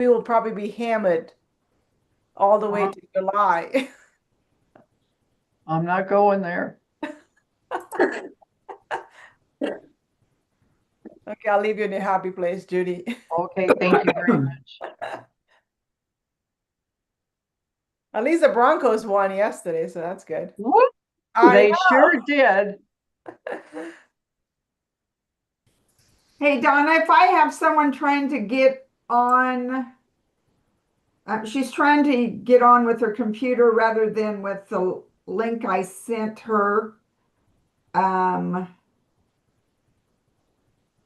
We will probably be hammered all the way to July. I'm not going there. Okay, I'll leave you in a happy place, Judy. Okay, thank you very much. At least the Broncos won yesterday, so that's good. Whoop, I they sure did. know. Hey, Donna, if I have someone trying to get on, she's trying to get on with her computer rather than with the link I sent her. Um,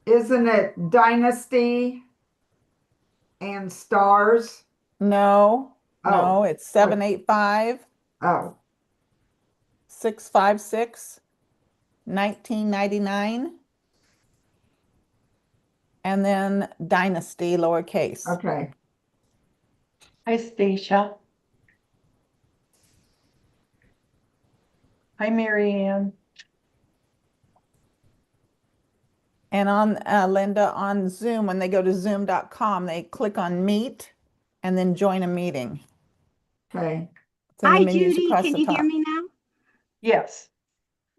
isn't it Dynasty and Stars? No, Oh, no, it's 785 oh, 656 1999, and then Dynasty lowercase. okay. Hi, Stacia. Hi, Mary Ann. And on Linda, on Zoom, when they go to zoom.com, they click on meet and then join a meeting. Okay. It's in the Hi, menus Judy. across Can the you hear top. me now? Yes,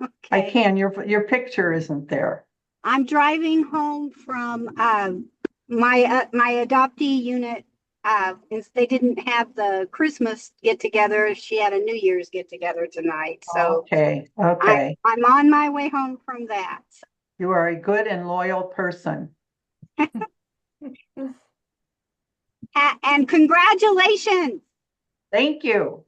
I Okay. can. Your picture isn't there. I'm driving home from my adoptee unit. They didn't have the Christmas get together. She had a New Year's get together tonight. So Okay, okay. I'm on my way home from that. You are a good and loyal person. And congratulations. Thank you.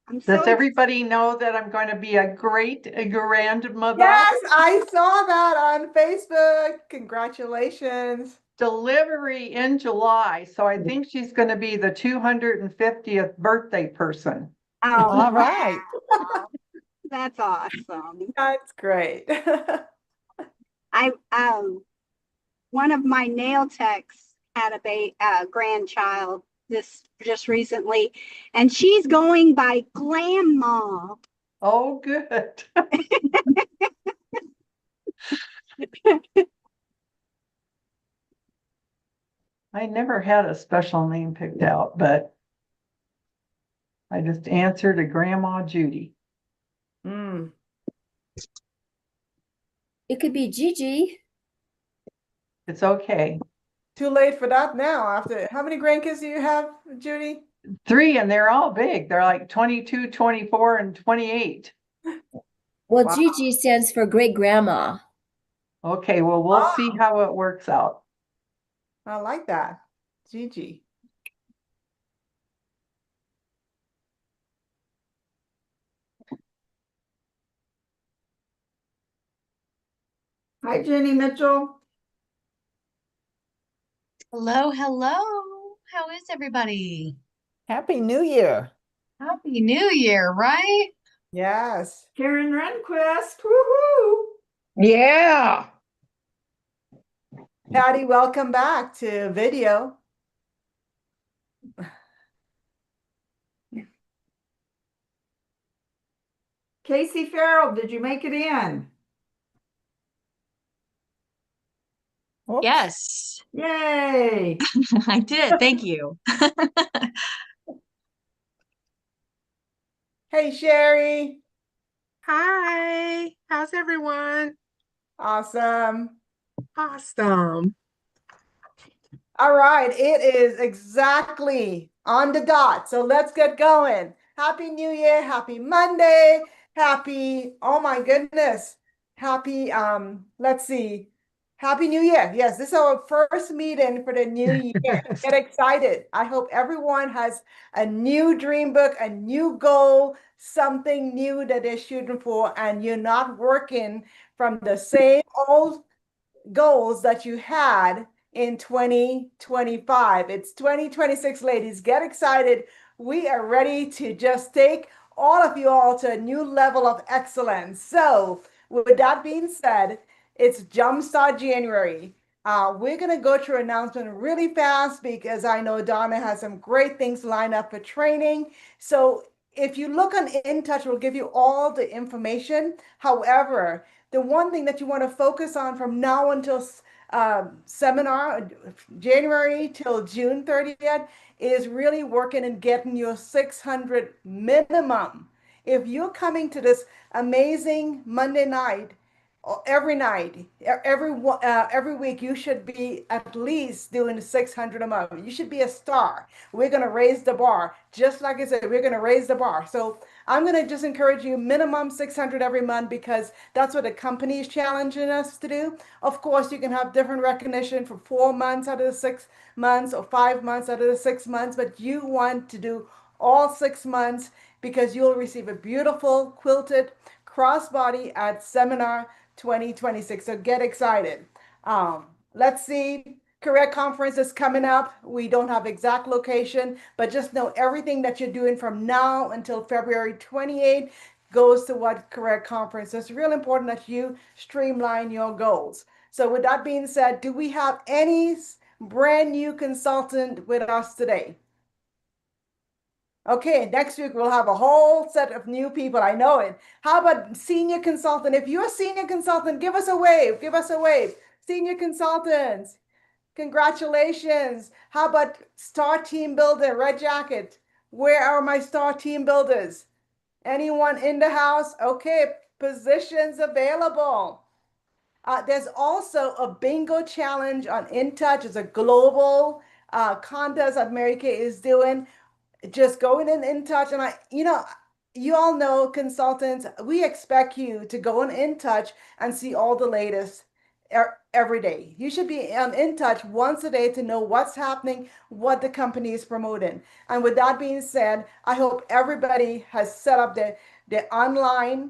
I'm so Does everybody know that I'm going to be a great grandmother? Yes, I saw that on Facebook. Congratulations. Delivery in July. So I think she's going to be the 250th birthday person. Oh, All right. wow. That's awesome. That's great. I one of my nail techs had a grandchild this just recently, and she's going by Grandma. Oh, good. I never had a special name picked out, but I just answered to Grandma Judy. Mm. It could be Gigi. It's okay. Too late for that now. After how many grandkids do you have, Judy? 3, and they're all big. They're like 22, 24, and 28. Well, Wow. Gigi stands for great grandma. Okay, well, we'll see how it works out. I like that. Gigi. Hi, Jenny Mitchell. Hello, hello. How is everybody? Happy New Year. Happy New Year, right? Yes. Karen Renquist. Woohoo! Yeah. Patty, welcome back to video. Casey Farrell, did you make it in? Oops. Yes, Yay! I did. Thank you. Hey, Sherry. Hi, how's everyone? Awesome. Awesome. All right, it is exactly on the dot. So let's get going. Happy New Year, happy Monday, happy, oh my goodness. Happy, let's see. Happy New Year. Yes, this is our first meeting for the new year. Get excited. I hope everyone has a new dream book, a new goal, something new that they're shooting for, and you're not working from the same old goals that you had in 2025. It's 2026, ladies. Get excited. We are ready to just take all of you all to a new level of excellence. So, with that being said, it's Jumpstart January. We're going to go through announcement really fast because I know Donna has some great things lined up for training. So, if you look on In Touch, we'll give you all the information. However, the one thing that you want to focus on from now until seminar, January till June 30th, is really working and getting your 600 minimum. If you're coming to this amazing Monday night, every night, every week, you should be at least doing 600 a month. You should be a star. We're going to raise the bar. Just like I said, we're going to raise the bar. So I'm going to just encourage you minimum 600 every month because that's what the company is challenging us to do. Of course, you can have different recognition for 4 months out of the 6 months or 5 months out of the 6 months, but you want to do all 6 months because you'll receive a beautiful quilted crossbody at seminar 2026. So get excited. Let's see. Career conference is coming up. We don't have exact location, but just know everything that you're doing from now until February 28th goes to what career conference. So it's real important that you streamline your goals. So with that being said, do we have any brand new consultant with us today? Okay, next week we'll have a whole set of new people. I know it. How about senior consultant? If you're a senior consultant, give us a wave. Give us a wave. Senior consultants, congratulations. How about star team builder, red jacket? Where are my star team builders? Anyone in the house? Okay, positions available. There's also a bingo challenge on InTouch. It's a global contest that Mary Kay is doing, just going in touch. And you all know consultants, we expect you to go in touch and see all the latest every day. You should be in touch once a day to know what's happening, what the company is promoting. And with that being said, I hope everybody has set up their online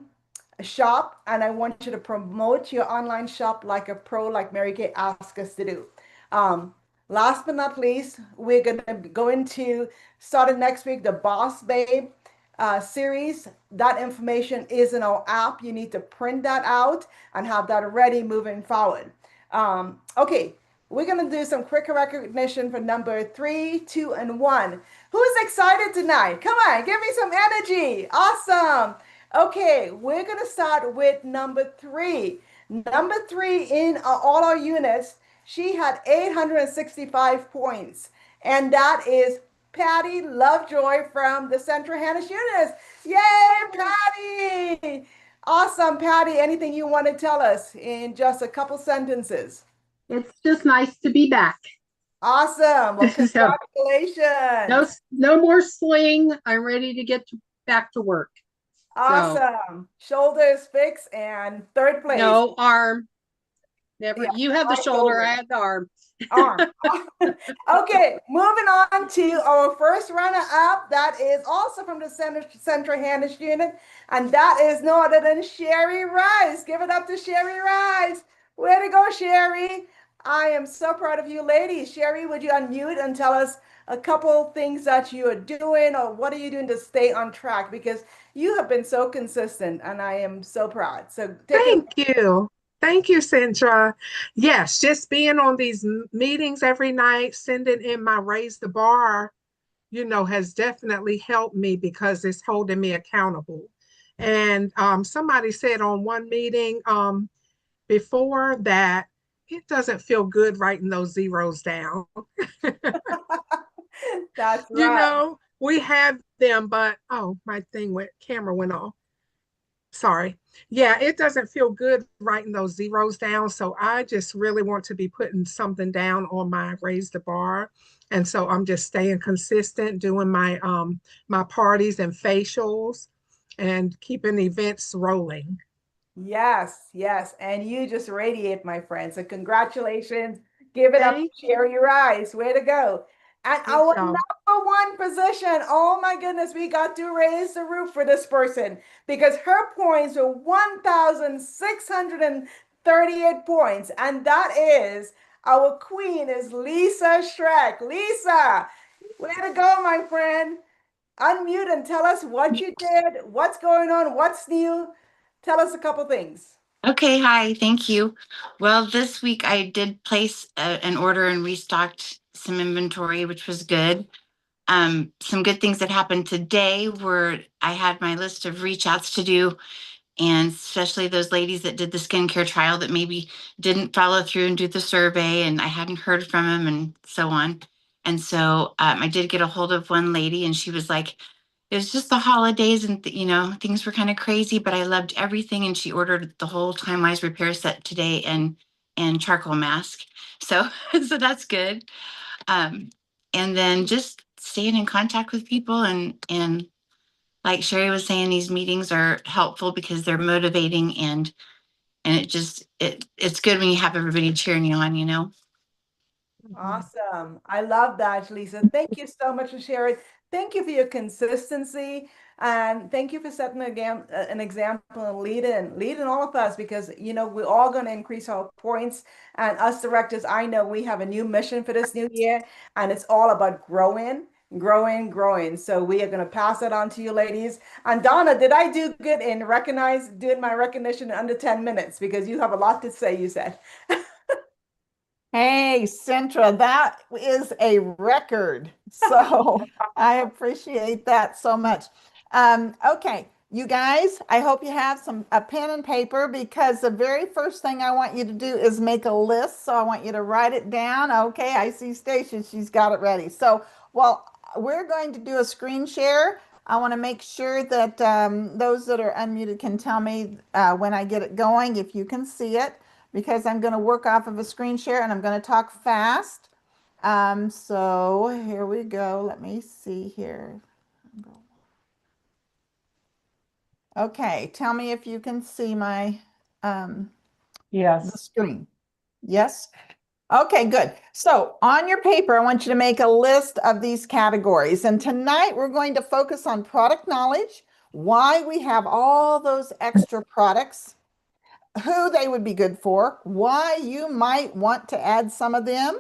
shop, and I want you to promote your online shop like a pro, like Mary Kay asked us to do. Um, Last but not least, we're going to go into starting next week the Boss Babe series. That information is in our app. You need to print that out and have that ready moving forward. Okay, we're going to do some quick recognition for number 3, 2, and 1. Who's excited tonight? Come on, give me some energy. Awesome. Okay, we're going to start with number 3. Number 3 in all our units, she had 865 points. And that is Patty Lovejoy from the Central Hannah units. Yay, Patty! Awesome, Patty. Anything you want to tell us in just a couple sentences? It's just nice to be back. Awesome. Well, So, congratulations. no more sling. I'm ready to get back to work. Awesome. Shoulders fixed and third place. No arm. Never. Yeah, You have the shoulder. I have the arm. Arm. Okay, moving on to our first runner-up. That is also from the Central Hannah unit, and that is no other than Sherry Rice. Give it up to Sherry Rice. Way to go, Sherry. I am so proud of you ladies. Sherry, would you unmute and tell us a couple things that you are doing, or what are you doing to stay on track? Because you have been so consistent, and I am so proud. So Thank you. Thank you, Sandra. Yes, just being on these meetings every night, sending in my raise the bar, has definitely helped me because it's holding me accountable. And somebody said on one meeting before that, it doesn't feel good writing those zeros down. That's right. We have them, but my camera went off. Sorry. Yeah, it doesn't feel good writing those zeros down. So I just really want to be putting something down on my raise the bar. And so I'm just staying consistent, doing my parties and facials and keeping events rolling. Yes, yes. And you just radiate, my friend. So congratulations. Give it up to Thank Sherry Rice. Way to go. And our y'all. number one position, oh my goodness, we got to raise the roof for this person because her points were 1,638 points. And that is our queen is Lisa Schreck. Lisa, way to go, my friend. Unmute and tell us what you did, what's going on, what's new. Tell us a couple things. Okay, hi, thank you. Well, this week I did place an order and restocked some inventory, which was good. Some good things that happened today were I had my list of reach outs to do and especially those ladies that did the skincare trial that maybe didn't follow through and do the survey, and I hadn't heard from them and so on. And so I did get a hold of one lady, and she was like, it was just the holidays and things were kind of crazy, but I loved everything. And she ordered the whole Time Wise repair set today and charcoal mask. So so that's good. And then just staying in contact with people, and like Sherry was saying, these meetings are helpful because they're motivating, and it's good when you have everybody cheering you on. Awesome. I love that, Lisa. Thank you so much for sharing. Thank you for your consistency. And thank you for setting an example and leading all of us, because, we're all going to increase our points. And us directors, I know we have a new mission for this new year, and it's all about growing, growing, growing. So we are going to pass it on to you ladies. And Donna, did I do good in doing my recognition in under 10 minutes? Because you have a lot to say, you said. Hey, Centra, that is a record. So I appreciate that so much. Okay, you guys, I hope you have a pen and paper, because the very first thing I want you to do is make a list. So I want you to write it down. Okay, I see Stacia, she's got it ready. So, well, we're going to do a screen share. I want to make sure that those that are unmuted can tell me when I get it going, if you can see it, because I'm going to work off of a screen share and I'm going to talk fast. So here we go. Let me see here. Okay, tell me if you can see my the Yes. screen. Yes? Okay, good. So on your paper, I want you to make a list of these categories. And tonight we're going to focus on product knowledge, why we have all those extra products, who they would be good for, why you might want to add some of them,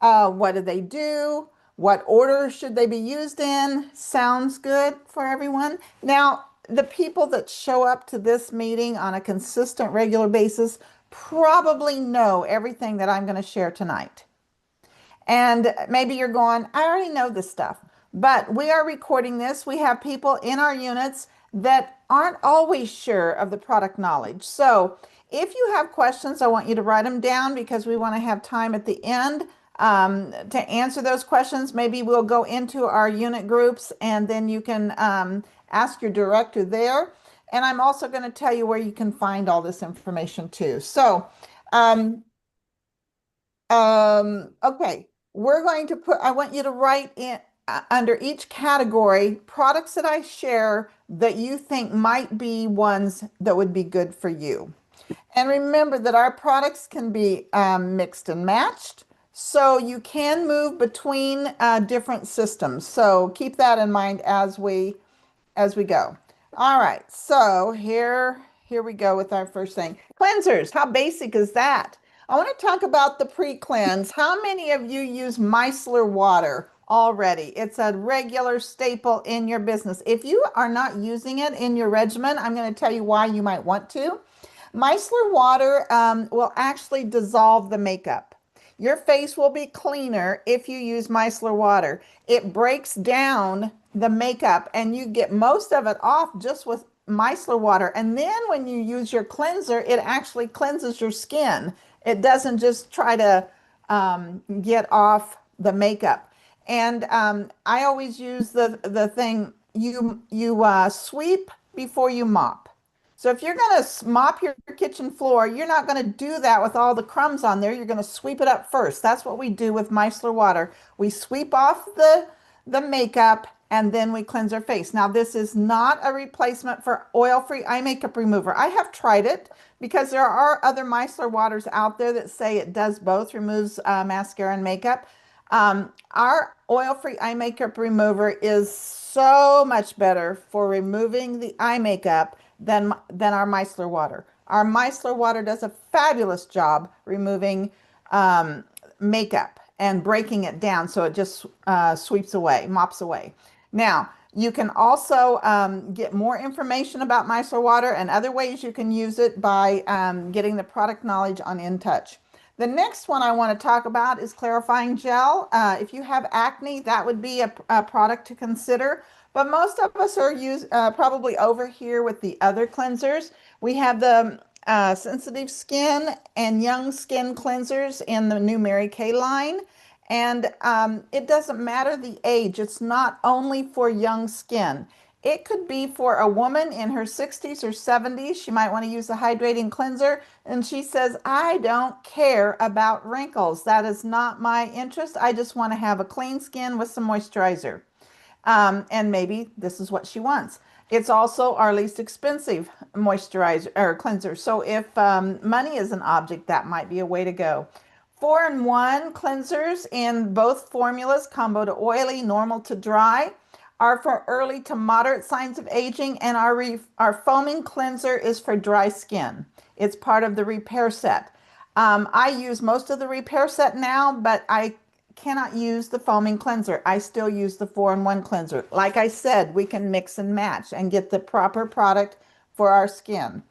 what do they do, what order should they be used in. Sounds good for everyone? Now, the people that show up to this meeting on a consistent, regular basis probably know everything that I'm going to share tonight. And maybe you're going, I already know this stuff, but we are recording this. We have people in our units that aren't always sure of the product knowledge. So if you have questions, I want you to write them down, because we want to have time at the end to answer those questions. Maybe we'll go into our unit groups, and then you can ask your director there. And I'm also going to tell you where you can find all this information too. So, okay, we're going to I want you to write in under each category products that I share that you think might be ones that would be good for you. And remember that our products can be mixed and matched, so you can move between different systems. So keep that in mind as we go. All right, so here we go with our first thing. Cleansers, how basic is that? I want to talk about the pre-cleanse. How many of you use micellar water already? It's a regular staple in your business. If you are not using it in your regimen, I'm going to tell you why you might want to. Micellar water will actually dissolve the makeup. Your face will be cleaner if you use micellar water. It breaks down the makeup, and you get most of it off just with micellar water. And then when you use your cleanser, it actually cleanses your skin. It doesn't just try to get off the makeup. And I always use the thing, you sweep before you mop. So if you're going to mop your kitchen floor, you're not going to do that with all the crumbs on there. You're going to sweep it up first. That's what we do with micellar water. We sweep off the makeup, and then we cleanse our face. Now, this is not a replacement for oil-free eye makeup remover. I have tried it, because there are other micellar waters out there that say it does both, removes mascara and makeup. Our oil-free eye makeup remover is so much better for removing the eye makeup than our micellar water. Our micellar water does a fabulous job removing makeup and breaking it down, so it just sweeps away, mops away. Now, you can also get more information about micellar water and other ways you can use it by getting the product knowledge on InTouch. The next one I want to talk about is clarifying gel. If you have acne, that would be a product to consider. But most of us are probably over here with the other cleansers. We have the sensitive skin and young skin cleansers in the new Mary Kay line. And it doesn't matter the age. It's not only for young skin. It could be for a woman in her 60s or 70s. She might want to use a hydrating cleanser. And she says, I don't care about wrinkles. That is not my interest. I just want to have a clean skin with some moisturizer. And maybe this is what she wants. It's also our least expensive moisturizer or cleanser. So if money is an object, that might be a way to go. 4-in-1 cleansers in both formulas, combo to oily, normal to dry, are for early to moderate signs of aging, and our foaming cleanser is for dry skin. It's part of the repair set. I use most of the repair set now, but I cannot use the foaming cleanser. I still use the 4-in-1 cleanser. Like I said, we can mix and match and get the proper product for our skin.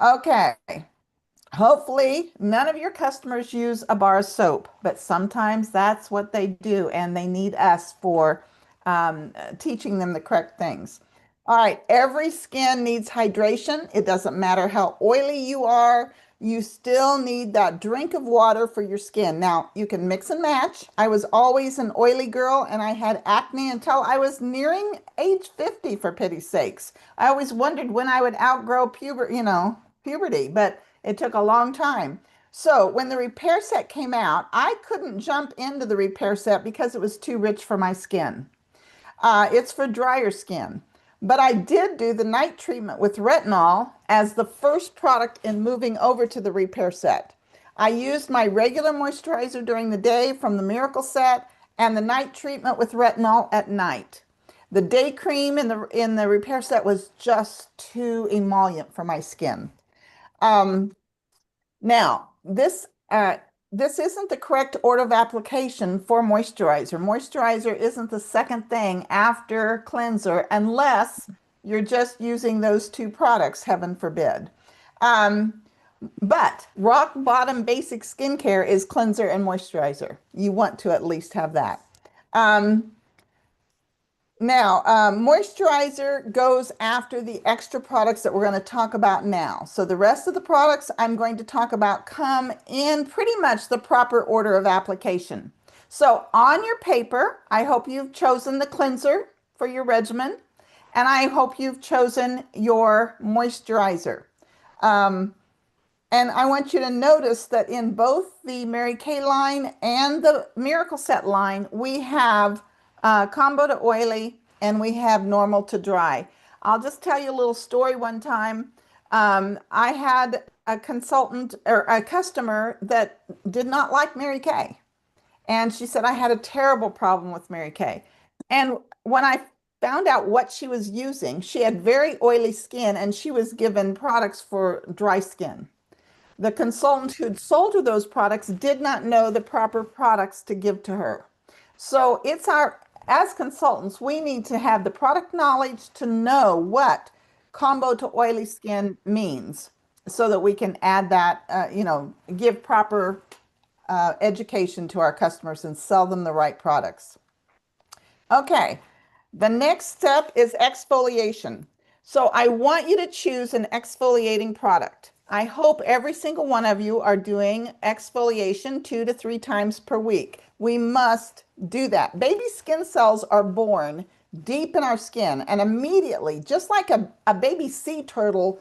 Okay. Hopefully, none of your customers use a bar of soap, but sometimes that's what they do, and they need us for teaching them the correct things. All right, every skin needs hydration. It doesn't matter how oily you are, you still need that drink of water for your skin. Now, you can mix and match. I was always an oily girl, and I had acne until I was nearing age 50, for pity's sakes. I always wondered when I would outgrow puberty, but it took a long time. So when the repair set came out, I couldn't jump into the repair set because it was too rich for my skin. It's for drier skin. But I did do the night treatment with retinol as the first product in moving over to the repair set. I used my regular moisturizer during the day from the Miracle set and the night treatment with retinol at night. The day cream in the repair set was just too emollient for my skin. Now, this isn't the correct order of application for moisturizer. Moisturizer isn't the second thing after cleanser unless you're just using those two products, heaven forbid. But rock bottom basic skincare is cleanser and moisturizer. You want to at least have that. Now, moisturizer goes after the extra products that we're going to talk about now. So the rest of the products I'm going to talk about come in pretty much the proper order of application. So on your paper, I hope you've chosen the cleanser for your regimen, and I hope you've chosen your moisturizer. And I want you to notice that in both the Mary Kay line and the Miracle Set line, we have combo to oily and we have normal to dry. I'll just tell you a little story one time. I had a consultant or a customer that did not like Mary Kay. And she said, I had a terrible problem with Mary Kay. And when I found out what she was using, she had very oily skin and she was given products for dry skin. The consultant who'd sold her those products did not know the proper products to give to her. So as consultants, we need to have the product knowledge to know what combo to oily skin means so that we can add that, give proper education to our customers and sell them the right products. Okay, the next step is exfoliation. So I want you to choose an exfoliating product. I hope every single one of you are doing exfoliation 2 to 3 times per week. We must do that. Baby skin cells are born deep in our skin, and immediately, just like a baby sea turtle,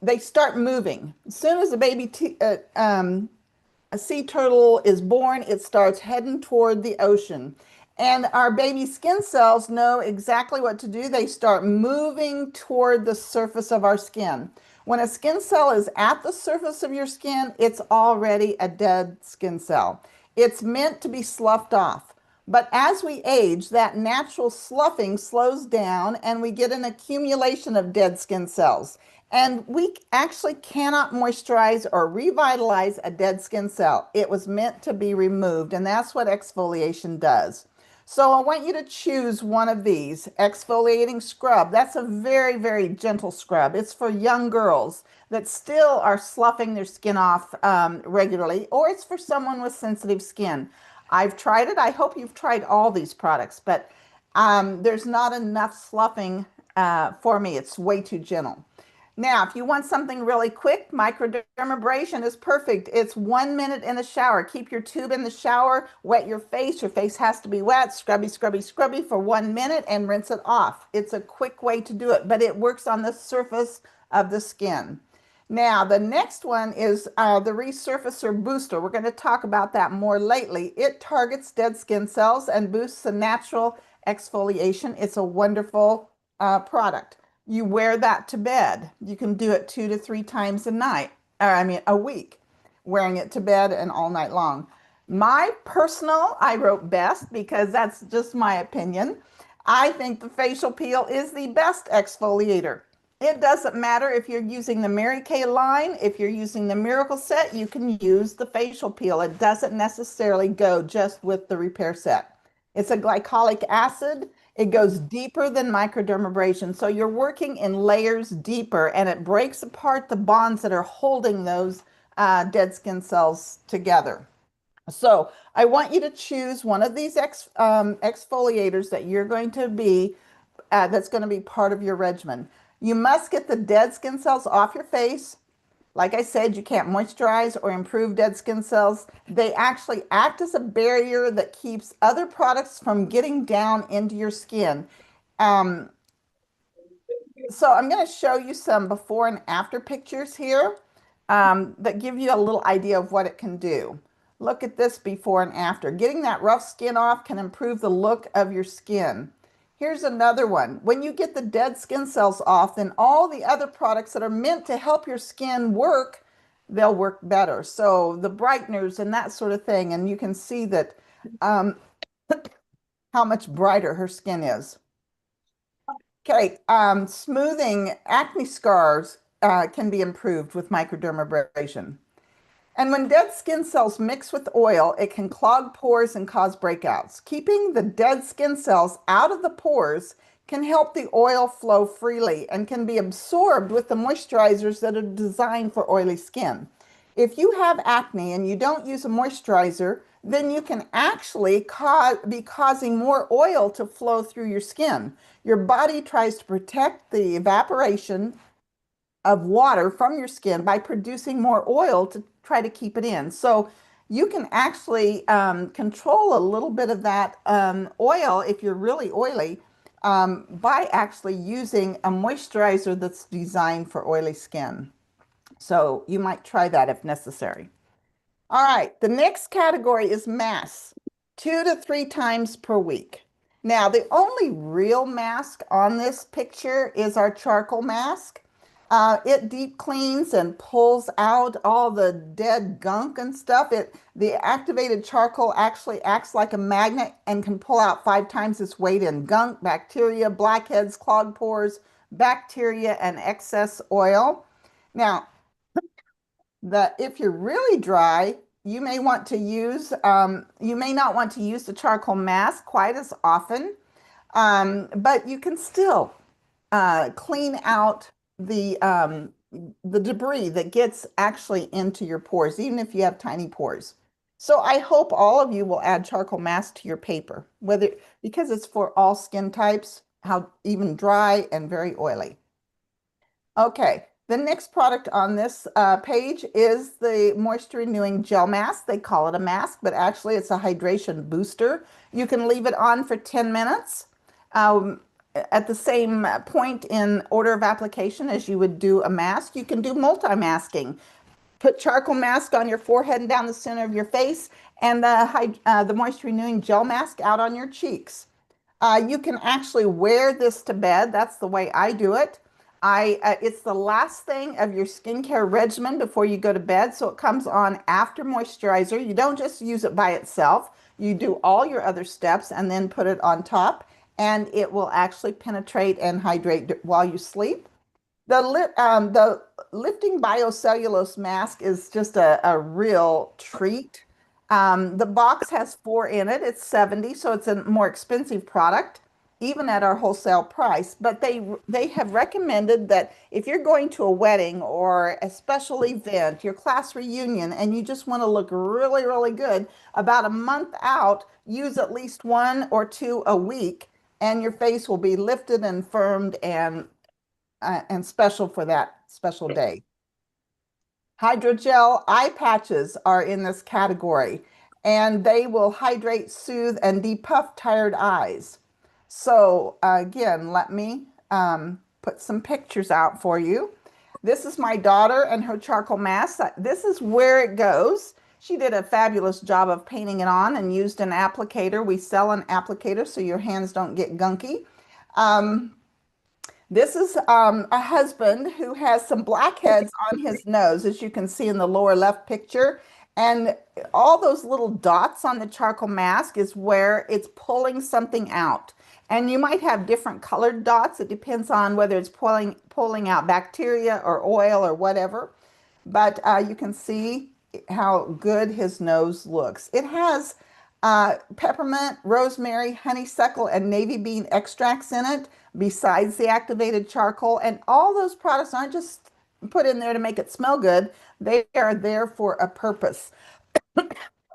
they start moving. As soon as a sea turtle is born, it starts heading toward the ocean. And our baby skin cells know exactly what to do. They start moving toward the surface of our skin. When a skin cell is at the surface of your skin, it's already a dead skin cell. It's meant to be sloughed off. But as we age, that natural sloughing slows down and we get an accumulation of dead skin cells. And we actually cannot moisturize or revitalize a dead skin cell. It was meant to be removed, and that's what exfoliation does. So I want you to choose one of these. Exfoliating scrub. That's a very, very gentle scrub. It's for young girls that still are sloughing their skin off regularly, or it's for someone with sensitive skin. I've tried it. I hope you've tried all these products, but there's not enough sloughing for me. It's way too gentle. Now, if you want something really quick, microdermabrasion is perfect. It's 1 minute in the shower. Keep your tube in the shower, wet your face. Your face has to be wet, scrubby, scrubby, scrubby for 1 minute and rinse it off. It's a quick way to do it, but it works on the surface of the skin. Now, the next one is the Resurfacer Booster. We're going to talk about that more lately. It targets dead skin cells and boosts the natural exfoliation. It's a wonderful product. You wear that to bed. You can do it 2 to 3 times a night, or I mean a week, wearing it to bed and all night long. My personal, I wrote best because that's just my opinion. I think the facial peel is the best exfoliator. It doesn't matter if you're using the Mary Kay line, if you're using the Miracle Set, you can use the facial peel. It doesn't necessarily go just with the repair set. It's a glycolic acid. It goes deeper than microdermabrasion. So you're working in layers deeper and it breaks apart the bonds that are holding those dead skin cells together. So I want you to choose one of these exfoliators that you're going to be, that's going to be part of your regimen. You must get the dead skin cells off your face. Like I said, you can't moisturize or improve dead skin cells. They actually act as a barrier that keeps other products from getting down into your skin. So I'm going to show you some before and after pictures here that give you a little idea of what it can do. Look at this before and after. Getting that rough skin off can improve the look of your skin. Here's another one. When you get the dead skin cells off, then all the other products that are meant to help your skin work, they'll work better. So the brighteners and that sort of thing. And you can see that how much brighter her skin is. Okay, smoothing acne scars can be improved with microdermabrasion. And when dead skin cells mix with oil, it can clog pores and cause breakouts. Keeping the dead skin cells out of the pores can help the oil flow freely and can be absorbed with the moisturizers that are designed for oily skin. If you have acne and you don't use a moisturizer, then you can actually be causing more oil to flow through your skin. Your body tries to protect the evaporation of water from your skin by producing more oil to try to keep it in. So you can actually control a little bit of that oil if you're really oily by actually using a moisturizer that's designed for oily skin. So you might try that if necessary. All right, the next category is masks, 2 to 3 times per week. Now, the only real mask on this picture is our charcoal mask. It deep cleans and pulls out all the dead gunk and stuff. The activated charcoal actually acts like a magnet and can pull out 5 times its weight in gunk, bacteria, blackheads, clogged pores, bacteria, and excess oil. Now, if you're really dry, you may want to use, you may not want to use the charcoal mask quite as often, but you can still clean out the debris that gets actually into your pores, even if you have tiny pores. So I hope all of you will add charcoal mask to your paper, because it's for all skin types, even dry and very oily. Okay, the next product on this page is the Moisture Renewing Gel Mask. They call it a mask, but actually it's a hydration booster. You can leave it on for 10 minutes. At the same point in order of application as you would do a mask. You can do multi-masking. Put charcoal mask on your forehead and down the center of your face, and the Moisture Renewing Gel Mask out on your cheeks. You can actually wear this to bed. That's the way I do it. It's the last thing of your skincare regimen before you go to bed, so it comes on after moisturizer. You don't just use it by itself. You do all your other steps and then put it on top, and it will actually penetrate and hydrate while you sleep. The Lifting Biocellulose Mask is just a real treat. The box has 4 in it. It's 70, so it's a more expensive product, even at our wholesale price. But they have recommended that if you're going to a wedding or a special event, your class reunion, and you just want to look really, really good, about a month out, use at least 1 or 2 a week, and your face will be lifted and firmed and special for that special day. Hydrogel eye patches are in this category, and they will hydrate, soothe, and depuff tired eyes. So again, let me put some pictures out for you. This is my daughter and her charcoal mask. This is where it goes. She did a fabulous job of painting it on and used an applicator. We sell an applicator so your hands don't get gunky. This is a husband who has some blackheads on his nose, as you can see in the lower left picture. And all those little dots on the charcoal mask is where it's pulling something out. And you might have different colored dots. It depends on whether it's pulling out bacteria or oil or whatever. But you can see how good his nose looks. It has peppermint, rosemary, honeysuckle, and navy bean extracts in it, besides the activated charcoal. And all those products aren't just put in there to make it smell good. They are there for a purpose.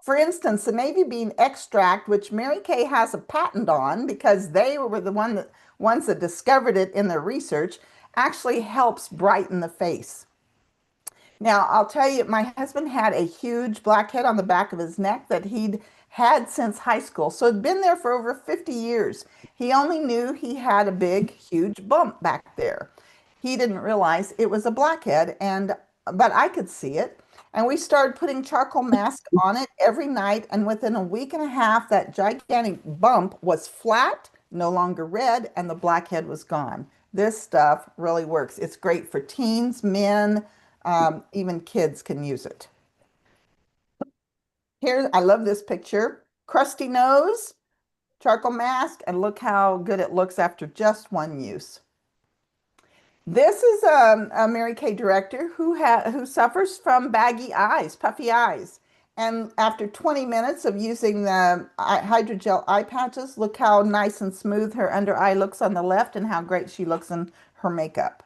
For instance, the navy bean extract, which Mary Kay has a patent on because they were the ones that discovered it in their research, actually helps brighten the face. Now, I'll tell you, my husband had a huge blackhead on the back of his neck that he'd had since high school. So it'd been there for over 50 years. He only knew he had a big, huge bump back there. He didn't realize it was a blackhead, but I could see it. And we started putting charcoal mask on it every night. And within a week and a half, that gigantic bump was flat, no longer red, and the blackhead was gone. This stuff really works. It's great for teens, men, even kids can use it. Here, I love this picture. Crusty nose, charcoal mask, and look how good it looks after just 1 use. This is a Mary Kay director who suffers from baggy eyes, puffy eyes. And after 20 minutes of using the hydrogel eye patches, look how nice and smooth her under eye looks on the left and how great she looks in her makeup.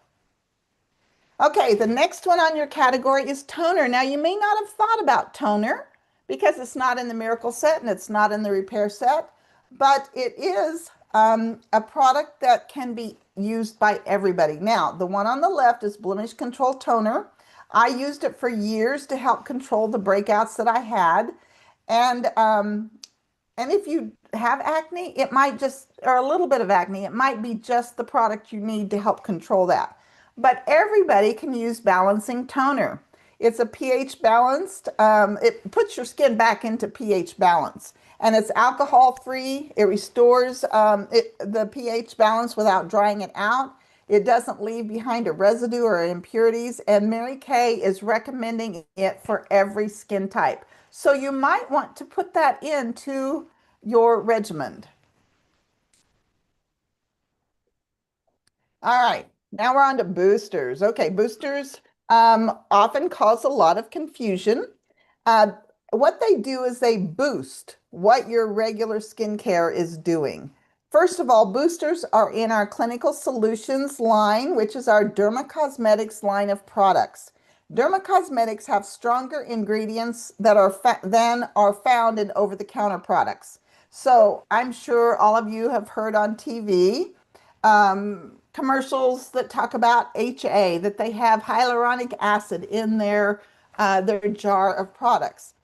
Okay, the next one on your category is toner. Now, you may not have thought about toner because it's not in the miracle set and it's not in the repair set, but it is a product that can be used by everybody. Now, the one on the left is Blemish Control Toner. I used it for years to help control the breakouts that I had. And if you have acne, it might just, or a little bit of acne, it might be just the product you need to help control that. But everybody can use balancing toner. It's a pH balanced, it puts your skin back into pH balance. And it's alcohol free. It restores the pH balance without drying it out. It doesn't leave behind a residue or impurities. And Mary Kay is recommending it for every skin type. So you might want to put that into your regimen. All right, now we're on to boosters. Okay, boosters often cause a lot of confusion. What they do is they boost what your regular skincare is doing. First of all, boosters are in our Clinical Solutions line, which is our dermacosmetics line of products. Dermacosmetics have stronger ingredients that than are found in over-the-counter products. So I'm sure all of you have heard on TV commercials that talk about HA, that they have hyaluronic acid in their jar of products.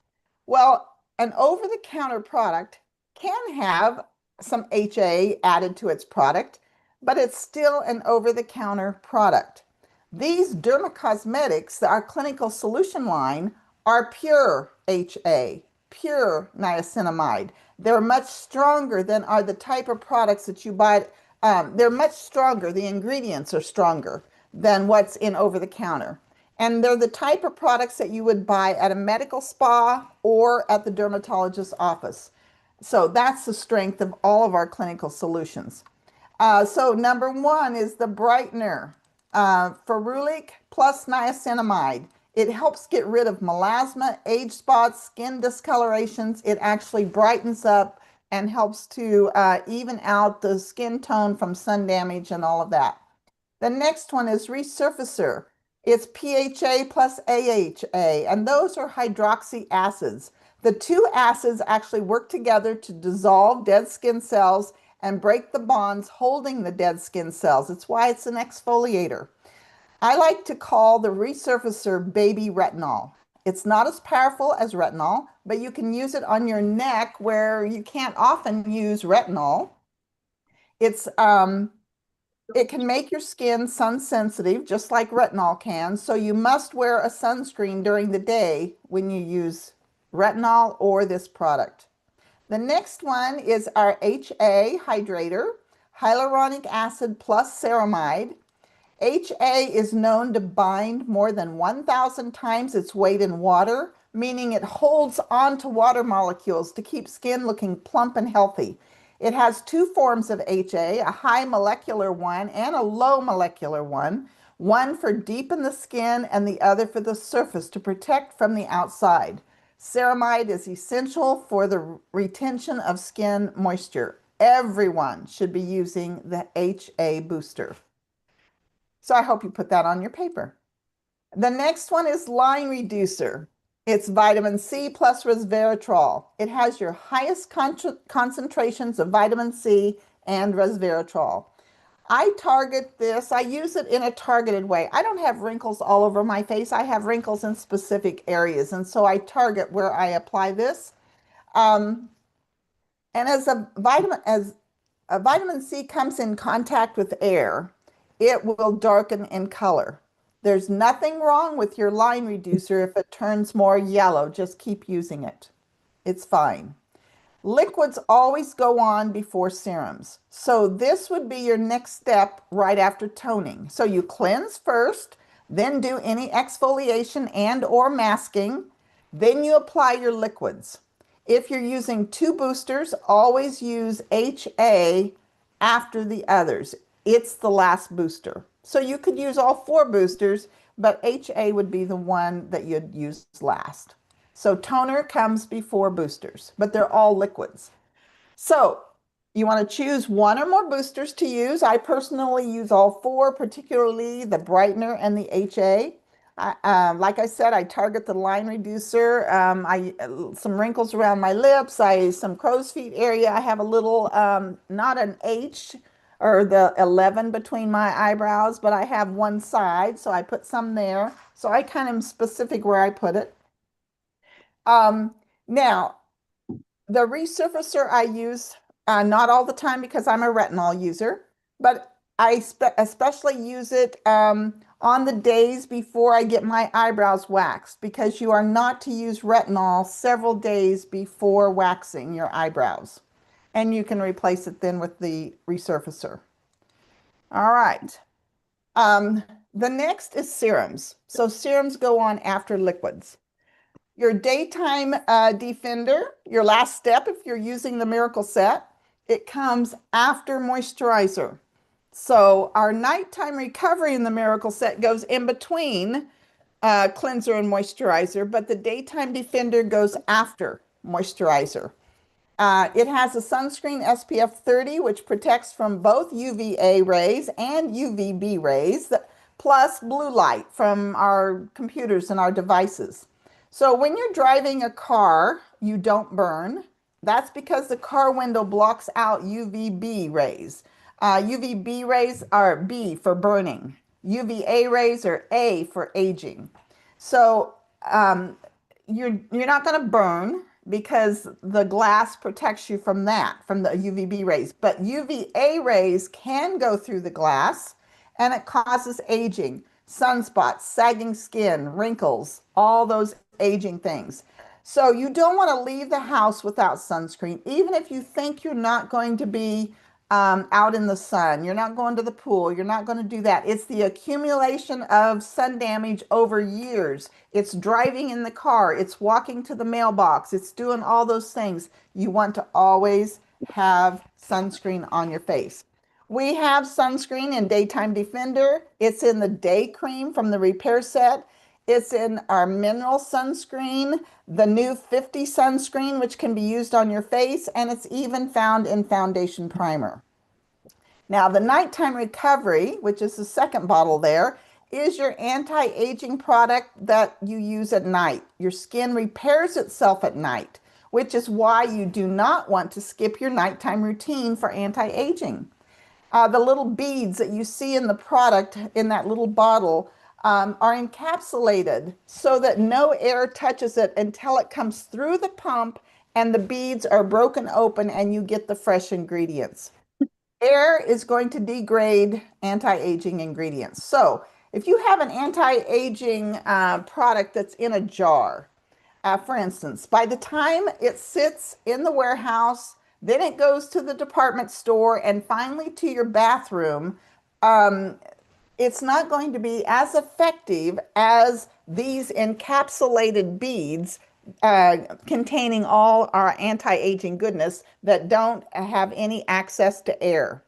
Well, an over-the-counter product can have some HA added to its product, but it's still an over-the-counter product. These dermacosmetics, our clinical solution line, are pure HA, pure niacinamide. They're much stronger than are the type of products that you buy. They're much stronger. The ingredients are stronger than what's in over-the-counter. And they're the type of products that you would buy at a medical spa or at the dermatologist's office. So that's the strength of all of our clinical solutions. So number one is the brightener, ferulic plus niacinamide. It helps get rid of melasma, age spots, skin discolorations. It actually brightens up and helps to even out the skin tone from sun damage and all of that. The next one is resurfacer. It's PHA plus AHA, and those are hydroxy acids. The two acids actually work together to dissolve dead skin cells and break the bonds holding the dead skin cells. It's why it's an exfoliator. I like to call the resurfacer baby retinol. It's not as powerful as retinol, but you can use it on your neck where you can't often use retinol. It can make your skin sun sensitive, just like retinol can. So you must wear a sunscreen during the day when you use retinol or this product. The next one is our HA hydrator, hyaluronic acid plus ceramide. HA is known to bind more than 1,000 times its weight in water, meaning it holds onto water molecules to keep skin looking plump and healthy. It has two forms of HA, a high molecular one and a low molecular one for deep in the skin and the other for the surface to protect from the outside. Ceramide is essential for the retention of skin moisture. Everyone should be using the HA booster. So I hope you put that on your paper. The next one is line reducer. It's vitamin C plus resveratrol. It has your highest concentrations of vitamin C and resveratrol. I target this, I use it in a targeted way. I don't have wrinkles all over my face. I have wrinkles in specific areas. And so I target where I apply this. And as a vitamin C comes in contact with air, it will darken in color. There's nothing wrong with your line reducer if it turns more yellow. Just keep using it. It's fine. Liquids always go on before serums. So this would be your next step right after toning. So you cleanse first, then do any exfoliation and or masking. Then you apply your liquids. If you're using two boosters, always use HA after the others. It's the last booster. So you could use all four boosters, but HA would be the one that you'd use last. So toner comes before boosters, but they're all liquids. So you want to choose one or more boosters to use. I personally use all four, particularly the brightener and the HA. Like I said, I target the line reducer. Some wrinkles around my lips, some crow's feet area. I have a little, not an H or the 11 between my eyebrows, but I have one side, so I put some there. So I kind of am specific where I put it. Now, the resurfacer I use, not all the time because I'm a retinol user, but I especially use it on the days before I get my eyebrows waxed, because you are not to use retinol several days before waxing your eyebrows. And you can replace it then with the resurfacer. All right. The next is serums. So serums go on after liquids. Your daytime defender, your last step if you're using the Miracle Set, it comes after moisturizer. So our nighttime recovery in the Miracle Set goes in between cleanser and moisturizer, but the daytime defender goes after moisturizer. It has a sunscreen SPF 30, which protects from both UVA rays and UVB rays, plus blue light from our computers and our devices. So when you're driving a car, you don't burn. That's because the car window blocks out UVB rays. UVB rays are B for burning. UVA rays are A for aging. So you're not going to burn because the glass protects you from that, from the UVB rays. But UVA rays can go through the glass and it causes aging, sunspots, sagging skin, wrinkles, all those aging things. So you don't want to leave the house without sunscreen, even if you think you're not going to be out in the sun, you're not going to the pool, you're not going to do that. It's the accumulation of sun damage over years. It's driving in the car, it's walking to the mailbox, it's doing all those things. You want to always have sunscreen on your face. We have sunscreen in Daytime Defender. It's in the day cream from the repair set. It's in our mineral sunscreen, the new 50 sunscreen, which can be used on your face, and it's even found in foundation primer. Now, the nighttime recovery, which is the second bottle there, is your anti-aging product that you use at night. Your skin repairs itself at night, which is why you do not want to skip your nighttime routine for anti-aging. The little beads that you see in the product in that little bottle are encapsulated so that no air touches it until it comes through the pump and the beads are broken open and you get the fresh ingredients. Air is going to degrade anti-aging ingredients. So if you have an anti-aging product that's in a jar, for instance, by the time it sits in the warehouse, then it goes to the department store and finally to your bathroom, it's not going to be as effective as these encapsulated beads containing all our anti-aging goodness that don't have any access to air.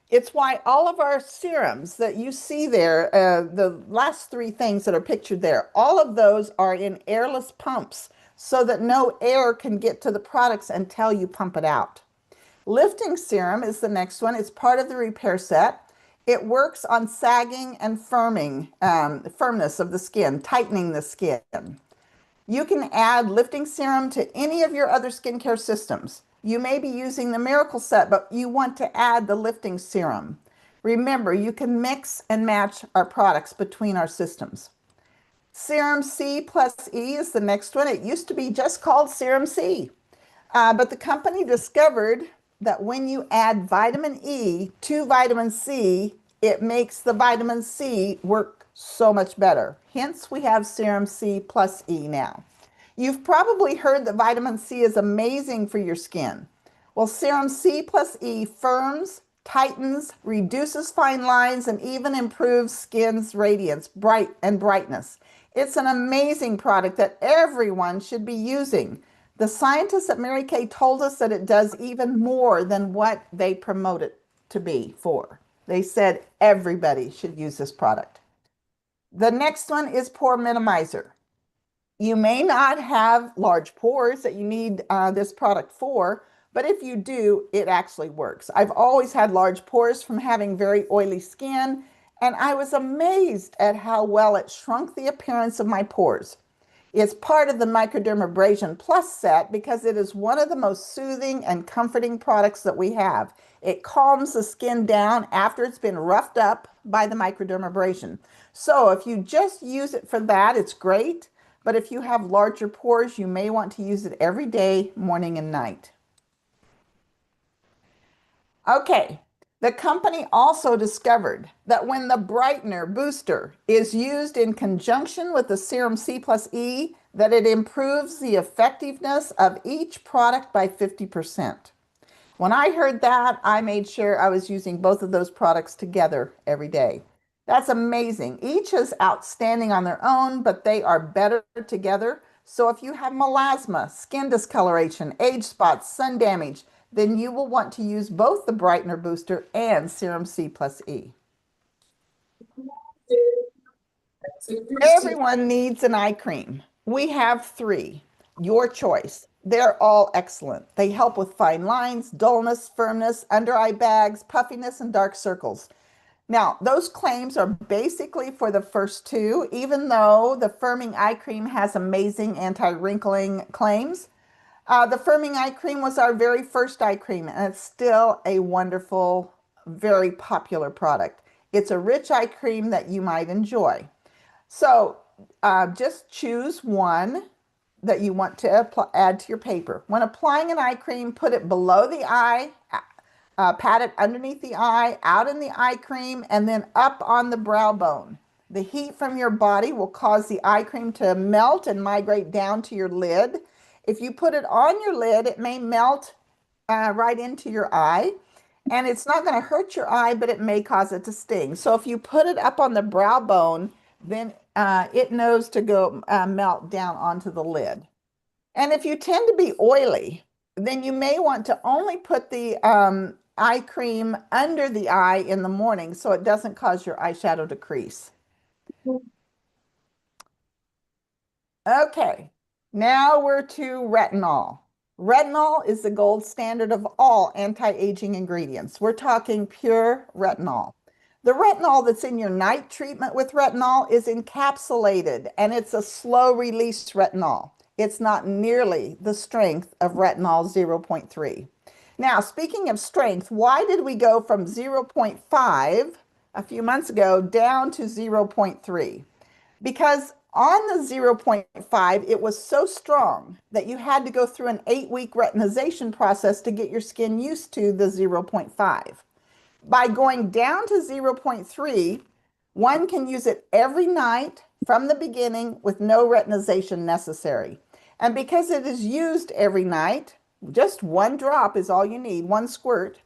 It's why all of our serums that you see there, the last three things that are pictured there, all of those are in airless pumps so that no air can get to the products until you pump it out. Lifting serum is the next one. It's part of the repair set. It works on sagging and firmness of the skin, tightening the skin. You can add lifting serum to any of your other skincare systems. You may be using the Miracle Set, but you want to add the lifting serum. Remember, you can mix and match our products between our systems. Serum C plus E is the next one. It used to be just called Serum C, but the company discovered that when you add vitamin E to vitamin C, it makes the vitamin C work so much better. Hence, we have Serum C plus E now. You've probably heard that vitamin C is amazing for your skin. Well, Serum C plus E firms, tightens, reduces fine lines, and even improves skin's radiance, brightness. It's an amazing product that everyone should be using. The scientists at Mary Kay told us that it does even more than what they promote it to be for. They said everybody should use this product. The next one is Pore Minimizer. You may not have large pores that you need this product for, but if you do, it actually works. I've always had large pores from having very oily skin, and I was amazed at how well it shrunk the appearance of my pores. It's part of the Microdermabrasion Plus set because it is one of the most soothing and comforting products that we have. It calms the skin down after it's been roughed up by the microdermabrasion. So if you just use it for that, it's great. But if you have larger pores, you may want to use it every day, morning and night. Okay, the company also discovered that when the brightener booster is used in conjunction with the Serum C plus E, that it improves the effectiveness of each product by 50%. When I heard that, I made sure I was using both of those products together every day. That's amazing. Each is outstanding on their own, but they are better together. So if you have melasma, skin discoloration, age spots, sun damage, then you will want to use both the brightener booster and Serum C plus E. Everyone needs an eye cream. We have 3. Your choice. They're all excellent. They help with fine lines, dullness, firmness, under eye bags, puffiness, and dark circles. Now, those claims are basically for the first 2, even though the firming eye cream has amazing anti-wrinkling claims. The firming eye cream was our very first eye cream, and it's still a wonderful, very popular product. It's a rich eye cream that you might enjoy. So just choose one that you want to add to your paper. When applying an eye cream, put it below the eye, pat it underneath the eye, out in the eye cream, and then up on the brow bone. The heat from your body will cause the eye cream to melt and migrate down to your lid. If you put it on your lid, it may melt right into your eye, and it's not going to hurt your eye, but it may cause it to sting. So if you put it up on the brow bone, then it knows to go melt down onto the lid. And if you tend to be oily, then you may want to only put the eye cream under the eye in the morning so it doesn't cause your eyeshadow to crease. Okay, now we're to retinol. Retinol is the gold standard of all anti-aging ingredients. We're talking pure retinol. The retinol that's in your night treatment with retinol is encapsulated, and it's a slow release retinol. It's not nearly the strength of retinol 0.3. Now, speaking of strength, why did we go from 0.5 a few months ago down to 0.3? Because on the 0.5, it was so strong that you had to go through an 8-week retinization process to get your skin used to the 0.5. By going down to 0.3, one can use it every night from the beginning with no retinization necessary. And because it is used every night, just one drop is all you need, one squirt.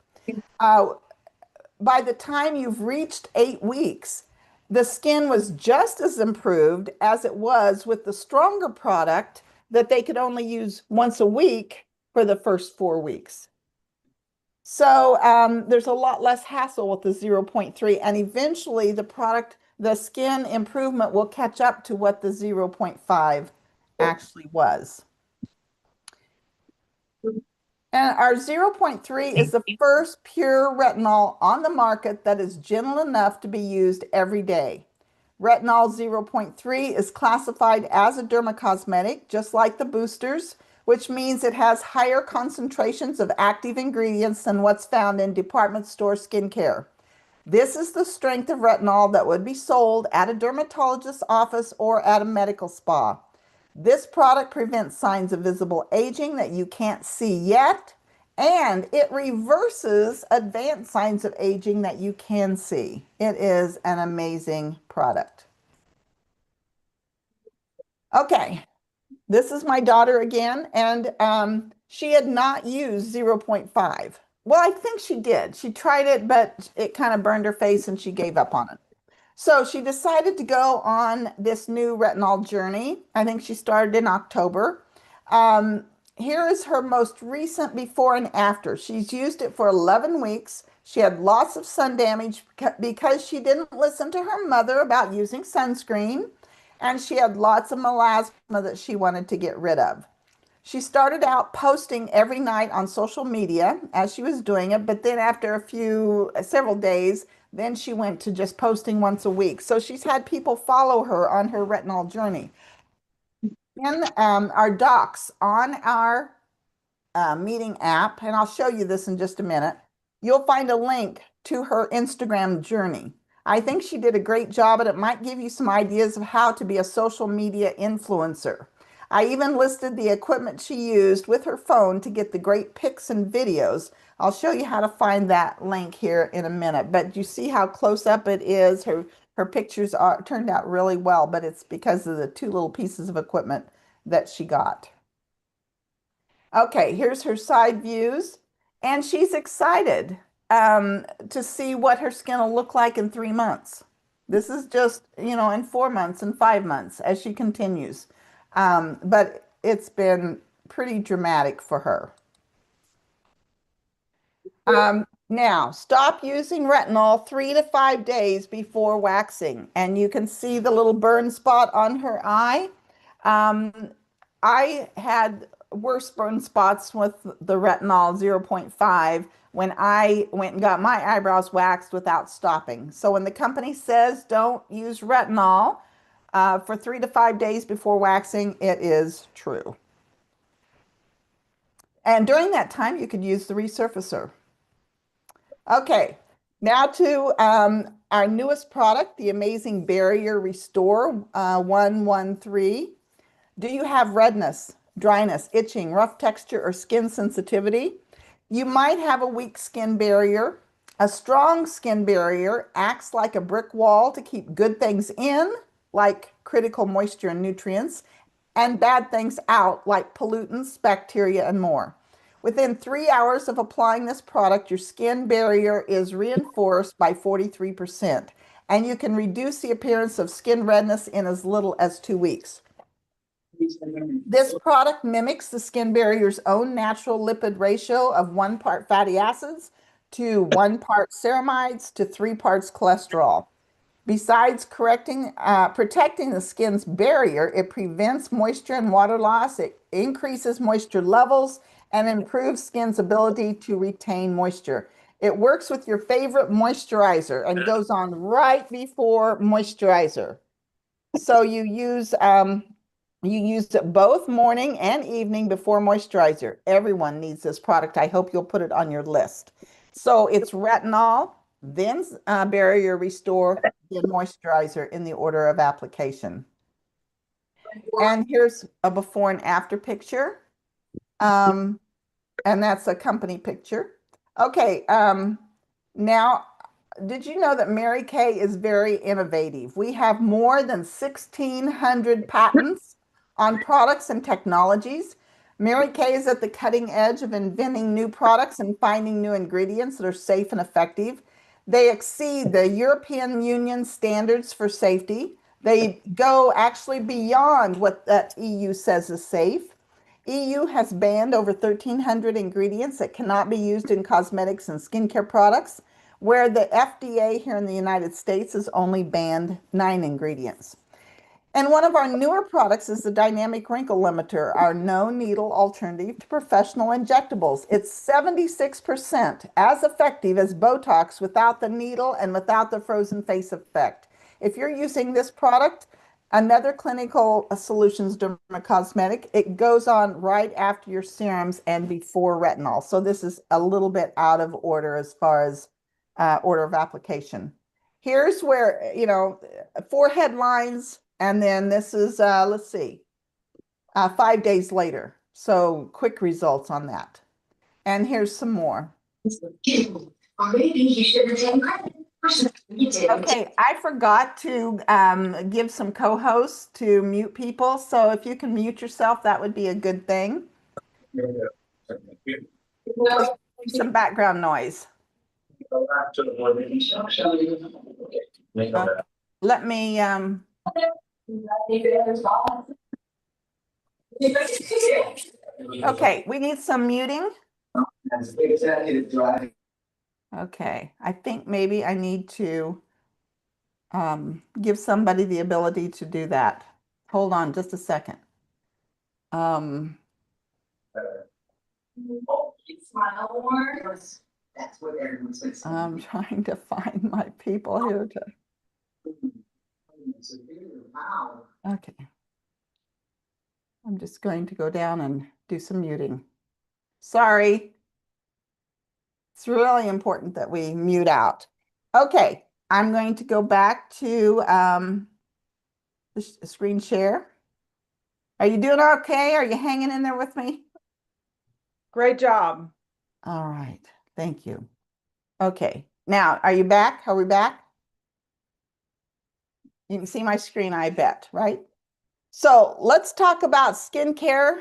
By the time you've reached 8 weeks, the skin was just as improved as it was with the stronger product that they could only use once a week for the first 4 weeks. So there's a lot less hassle with the 0.3, and eventually the skin improvement will catch up to what the 0.5 actually was. And our 0.3 is the first pure retinol on the market that is gentle enough to be used every day. Retinol 0.3 is classified as a dermocosmetic, just like the boosters, which means it has higher concentrations of active ingredients than what's found in department store skincare. This is the strength of retinol that would be sold at a dermatologist's office or at a medical spa. This product prevents signs of visible aging that you can't see yet, and it reverses advanced signs of aging that you can see. It is an amazing product. Okay, this is my daughter again, and she had not used 0.5. Well, I think she did. She tried it, but it kind of burned her face and she gave up on it. So she decided to go on this new retinol journey. I think she started in October. Here is her most recent before and after. She's used it for 11 weeks. She had lots of sun damage because she didn't listen to her mother about using sunscreen, and she had lots of melasma that she wanted to get rid of. She started out posting every night on social media as she was doing it, but then after several days, then she went to just posting once a week. So she's had people follow her on her retinol journey. In our docs on our meeting app, and I'll show you this in just a minute, you'll find a link to her Instagram journey. I think she did a great job, and it might give you some ideas of how to be a social media influencer. I even listed the equipment she used with her phone to get the great pics and videos. I'll show you how to find that link here in a minute, but you see how close up it is. Her pictures turned out really well, but it's because of the 2 little pieces of equipment that she got. Okay, here's her side views, and she's excited to see what her skin will look like in 3 months. This is just, in 4 months and 5 months as she continues. But it's been pretty dramatic for her. Now, stop using retinol 3 to 5 days before waxing. And you can see the little burn spot on her eye. I had worse burn spots with the retinol 0.5 when I went and got my eyebrows waxed without stopping. So when the company says don't use retinol for 3 to 5 days before waxing, it is true. And during that time, you could use the resurfacer. Okay, now to our newest product, the Amazing Barrier Restore 113. Do you have redness, dryness, itching, rough texture, or skin sensitivity? You might have a weak skin barrier. A strong skin barrier acts like a brick wall to keep good things in, like critical moisture and nutrients, and bad things out, like pollutants, bacteria, and more. Within 3 hours of applying this product, your skin barrier is reinforced by 43%, and you can reduce the appearance of skin redness in as little as 2 weeks. This product mimics the skin barrier's own natural lipid ratio of 1 part fatty acids to 1 part ceramides to 3 parts cholesterol. Besides protecting the skin's barrier, it prevents moisture and water loss. It increases moisture levels and improves skin's ability to retain moisture. It works with your favorite moisturizer and goes on right before moisturizer. So you use it both morning and evening before moisturizer. Everyone needs this product. I hope you'll put it on your list. So it's retinol, then barrier restore, then moisturizer in the order of application. And here's a before and after picture. And that's a company picture. Okay, now, did you know that Mary Kay is very innovative? We have more than 1,600 patents on products and technologies. Mary Kay is at the cutting edge of inventing new products and finding new ingredients that are safe and effective. They exceed the European Union standards for safety. They go actually beyond what that EU says is safe. EU has banned over 1,300 ingredients that cannot be used in cosmetics and skincare products, where the FDA here in the United States has only banned 9 ingredients. And one of our newer products is the Dynamic Wrinkle Limiter, our no-needle alternative to professional injectables. It's 76% as effective as Botox without the needle and without the frozen face effect. If you're using this product, another clinical solutions dermacosmetic, it goes on right after your serums and before retinol. So this is a little bit out of order as far as order of application. Here's where, 4 headlines, and then this is, let's see, 5 days later. So quick results on that. And here's some more. Okay, I forgot to give some co-hosts to mute people. So if you can mute yourself, that would be a good thing. Some background noise. Let me okay, we need some muting. Okay, I think maybe I need to give somebody the ability to do that. Hold on just a second. I'm trying to find my people here to. Okay. I'm just going to go down and do some muting. Sorry. It's really important that we mute out. Okay, I'm going to go back to the screen share. Are you doing okay? Are you hanging in there with me? Great job. All right, thank you. Okay, now, are you back? Are we back? You can see my screen, I bet, right? So let's talk about skincare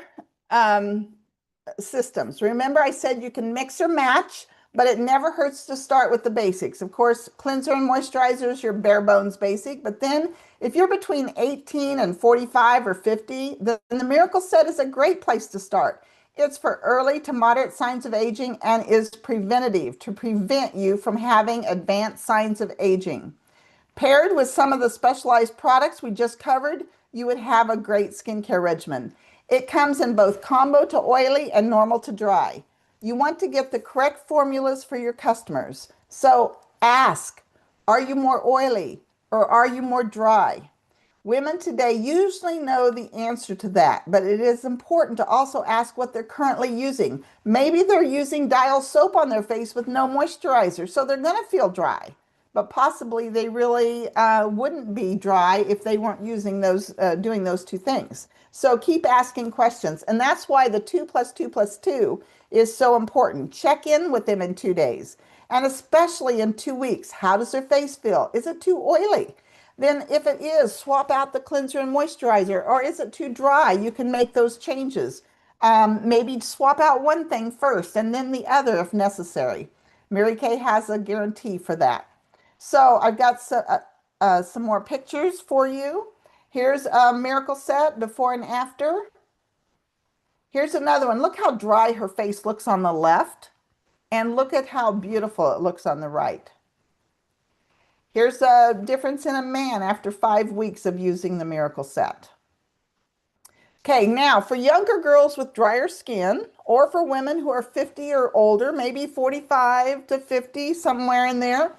systems. Remember, I said you can mix or match, but it never hurts to start with the basics. Of course, cleanser and moisturizer is your bare bones basic, but then if you're between 18 and 45 or 50, then the Miracle Set is a great place to start. It's for early to moderate signs of aging and is preventative to prevent you from having advanced signs of aging. Paired with some of the specialized products we just covered, you would have a great skincare regimen. It comes in both combo to oily and normal to dry. You want to get the correct formulas for your customers. So ask, are you more oily or are you more dry? Women today usually know the answer to that, but it is important to also ask what they're currently using. Maybe they're using Dial soap on their face with no moisturizer, so they're going to feel dry. But possibly they really wouldn't be dry if they weren't using those, doing those 2 things. So keep asking questions. And that's why the 2 + 2 + 2 is so important. Check in with them in 2 days. And especially in 2 weeks. How does their face feel? Is it too oily? Then if it is, swap out the cleanser and moisturizer. Or is it too dry? You can make those changes. Maybe swap out one thing first and then the other if necessary. Mary Kay has a guarantee for that. So I've got some more pictures for you. Here's a Miracle Set before and after. Here's another one. Look how dry her face looks on the left. And look at how beautiful it looks on the right. Here's a difference in a man after 5 weeks of using the Miracle Set. Okay, now for younger girls with drier skin, or for women who are 50 or older, maybe 45 to 50, somewhere in there,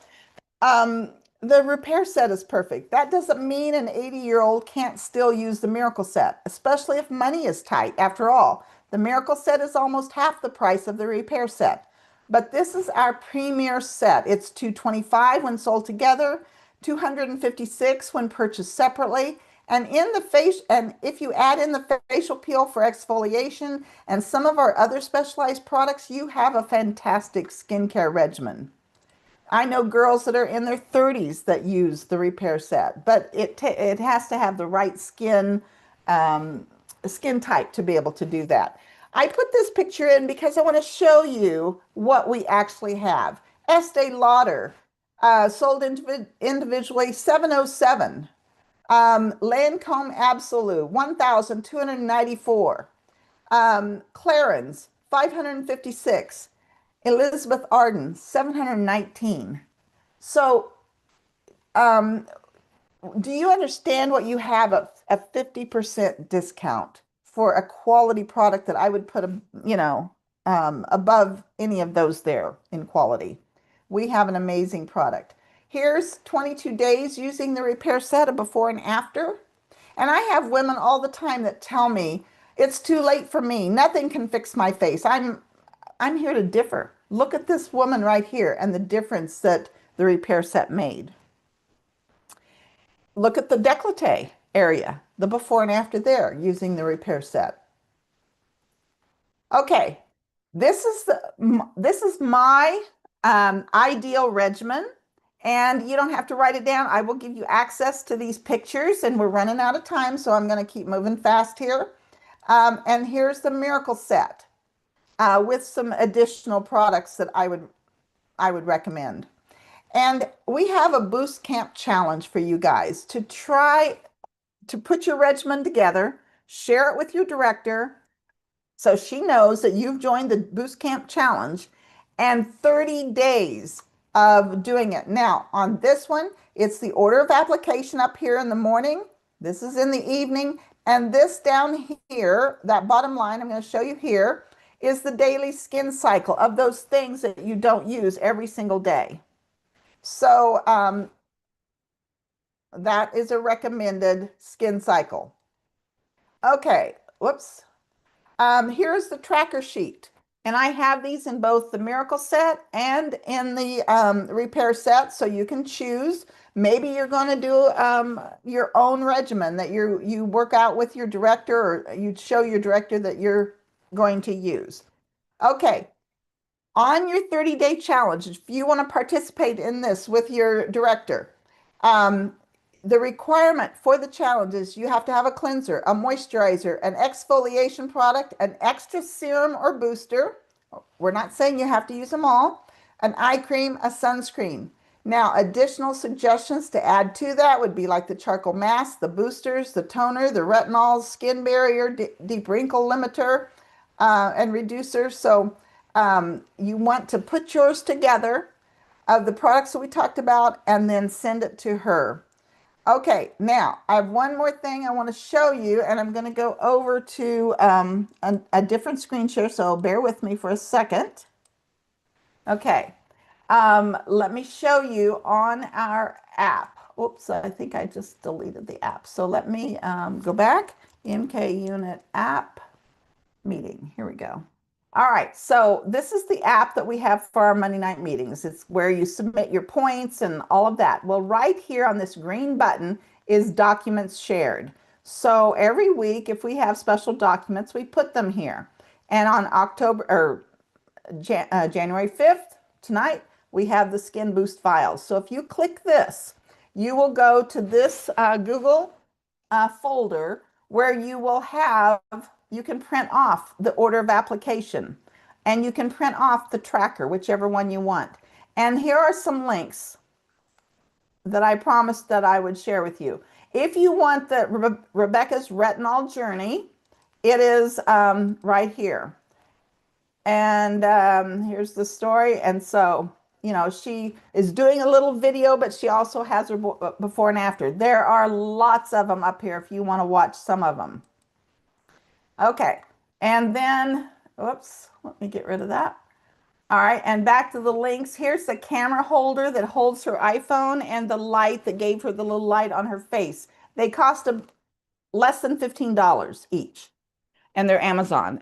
the repair set is perfect. That doesn't mean an 80-year-old can't still use the Miracle Set, especially if money is tight. After all, the Miracle Set is almost half the price of the repair set. But this is our premier set. It's $225 when sold together, $256 when purchased separately. And if you add in the facial peel for exfoliation and some of our other specialized products, you have a fantastic skincare regimen. I know girls that are in their 30s that use the repair set, but it has to have the right skin type to be able to do that. I put this picture in because I want to show you what we actually have. Estee Lauder, sold individually, $707. Lancome Absolute, $1,294. Clarins, $556. Elizabeth Arden, $719. So, do you understand what you have a 50% discount for a quality product that I would put, above any of those there in quality? We have an amazing product. Here's 22 days using the repair set of before and after. And I have women all the time that tell me, it's too late for me. Nothing can fix my face. I'm here to differ. Look at this woman right here and the difference that the repair set made. Look at the décolleté area, the before and after there using the repair set. Okay, this is my ideal regimen, and you don't have to write it down. I will give you access to these pictures, and we're running out of time, so I'm going to keep moving fast here. And here's the Miracle Set. With some additional products that I would recommend. And we have a Boost Camp challenge for you guys to try to put your regimen together, share it with your director so she knows that you've joined the Boost Camp challenge, and 30 days of doing it. Now, on this one, it's the order of application up here in the morning. This is in the evening. And this down here, that bottom line I'm going to show you here, is the daily skin cycle of those things that you don't use every single day. So that is a recommended skin cycle. Okay, whoops. Here's the tracker sheet. And I have these in both the Miracle Set and in the repair set, so you can choose. Maybe you're going to do your own regimen that you work out with your director, or you show your director that you're going to use. Okay, on your 30-day challenge, if you want to participate in this with your director, the requirement for the challenge is you have to have a cleanser, a moisturizer, an exfoliation product, an extra serum or booster. We're not saying you have to use them all. An eye cream, a sunscreen. Now, additional suggestions to add to that would be like the charcoal mask, the boosters, the toner, the retinol, skin barrier, deep wrinkle limiter, and reducer. So you want to put yours together of the products that we talked about and then send it to her. Okay, now I have one more thing I want to show you, and I'm going to go over to a different screen share, so bear with me for a second. Okay, let me show you on our app. Oops, I think I just deleted the app. So let me go back. MK Unit app meeting. Here we go. All right, so this is the app that we have for our Monday night meetings. It's where you submit your points and all of that. Well, right here on this green button is documents shared. So every week, if we have special documents, we put them here. And on January 5th, tonight, we have the Skin Boost files. So if you click this, you will go to this Google folder where you will have, you can print off the order of application, and you can print off the tracker, whichever one you want. And here are some links that I promised that I would share with you. If you want the Rebecca's Retinol Journey, it is right here. And here's the story. And so you know, she is doing a little video, but she also has her before and after. There are lots of them up here if you want to watch some of them. Okay, and then, whoops, let me get rid of that. All right, and back to the links. Here's the camera holder that holds her iPhone and the light that gave her the little light on her face. They cost less than $15 each, and they're Amazon.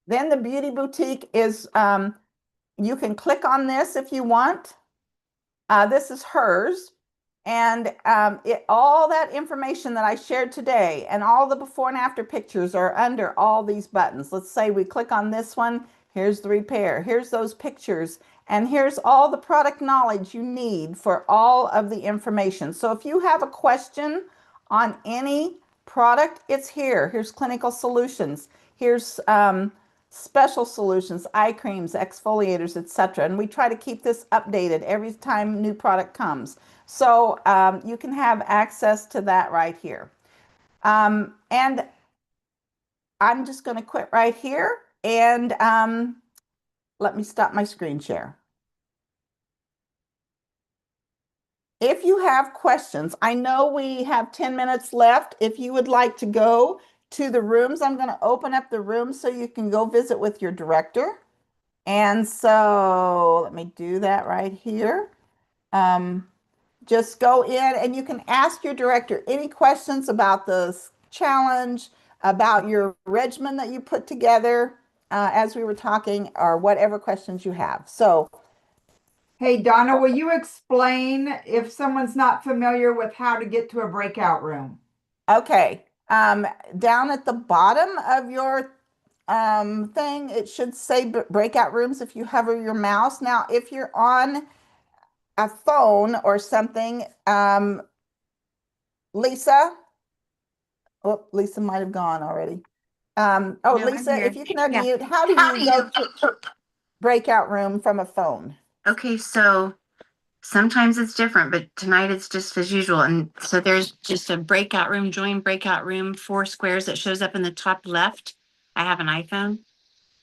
Then the Beauty Boutique is, you can click on this if you want. This is hers. And all that information that I shared today and all the before and after pictures are under all these buttons. Let's say we click on this one. Here's the repair. Here's those pictures. And here's all the product knowledge you need for all of the information. So if you have a question on any product, it's here. Here's clinical solutions. Here's special solutions, eye creams, exfoliators, etc. And we try to keep this updated every time new product comes. So you can have access to that right here. And I'm just going to quit right here and let me stop my screen share. If you have questions, I know we have 10 minutes left. If you would like to go to the rooms, I'm going to open up the room so you can go visit with your director. And so let me do that right here. Just go in and you can ask your director any questions about the challenge, about your regimen that you put together as we were talking, or whatever questions you have. So, Hey, Donna, will you explain if someone's not familiar with how to get to a breakout room? okay, down at the bottom of your thing, it should say breakout rooms if you hover your mouse. Now, if you're on a phone or something, Lisa, oh, Lisa might have gone already. Oh, No, Lisa, if you can Yeah. unmute, how do you go to breakout room from a phone? Okay, so sometimes it's different, but tonight it's just as usual. And so there's just a breakout room, join breakout room, 4 squares that shows up in the top left. I have an iPhone.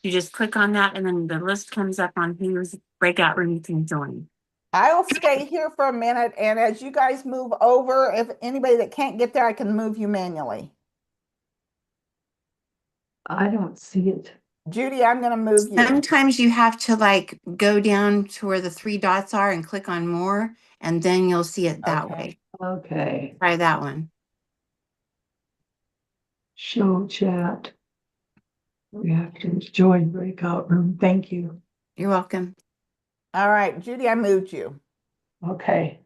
You just click on that and then the list comes up on whose breakout room you can join. I will stay here for a minute, and as you guys move over, if anybody that can't get there, I can move you manually. I don't see it. Judy, I'm going to move you. Sometimes you have to like go down to where the 3 dots are and click on more, and then you'll see it that way. Okay. Try that one. Show chat. We have to join breakout room. Thank you. You're welcome. All right, Judy, I moved you. Okay.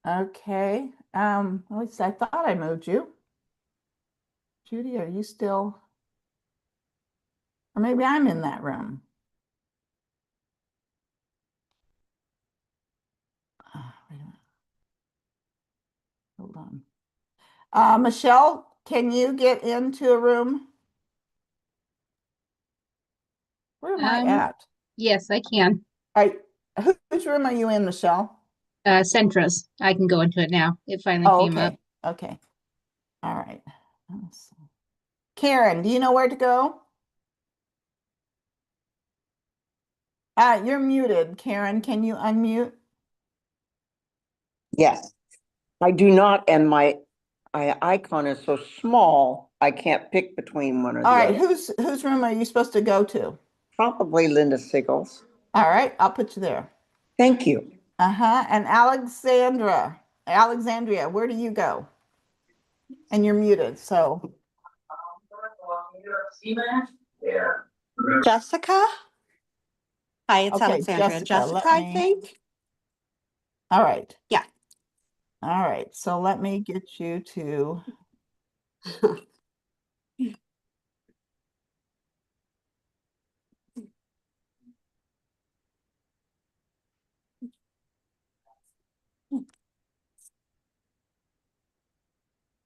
Okay. At least I thought I moved you. Judy, are you still? Or maybe I'm in that room. Wait a minute. Hold on. Michelle, can you get into a room? Where am I at? Yes, I can. Whose room are you in, Michelle? Centra's. I can go into it now. It finally Oh, came up. okay. Okay. All right. Karen, do you know where to go? You're muted, Karen. Can you unmute? Yes, I do not, and my icon is so small, I can't pick between one or the All right, other. whose room are you supposed to go to? Probably Linda Siggles. All right, I'll put you there. Thank you. Uh-huh. And Alexandria, where do you go? And you're muted, so. Jessica? Hi, it's Okay, Alexandria. Jessica, let I me. think. All right. Yeah. All right, so let me get you to.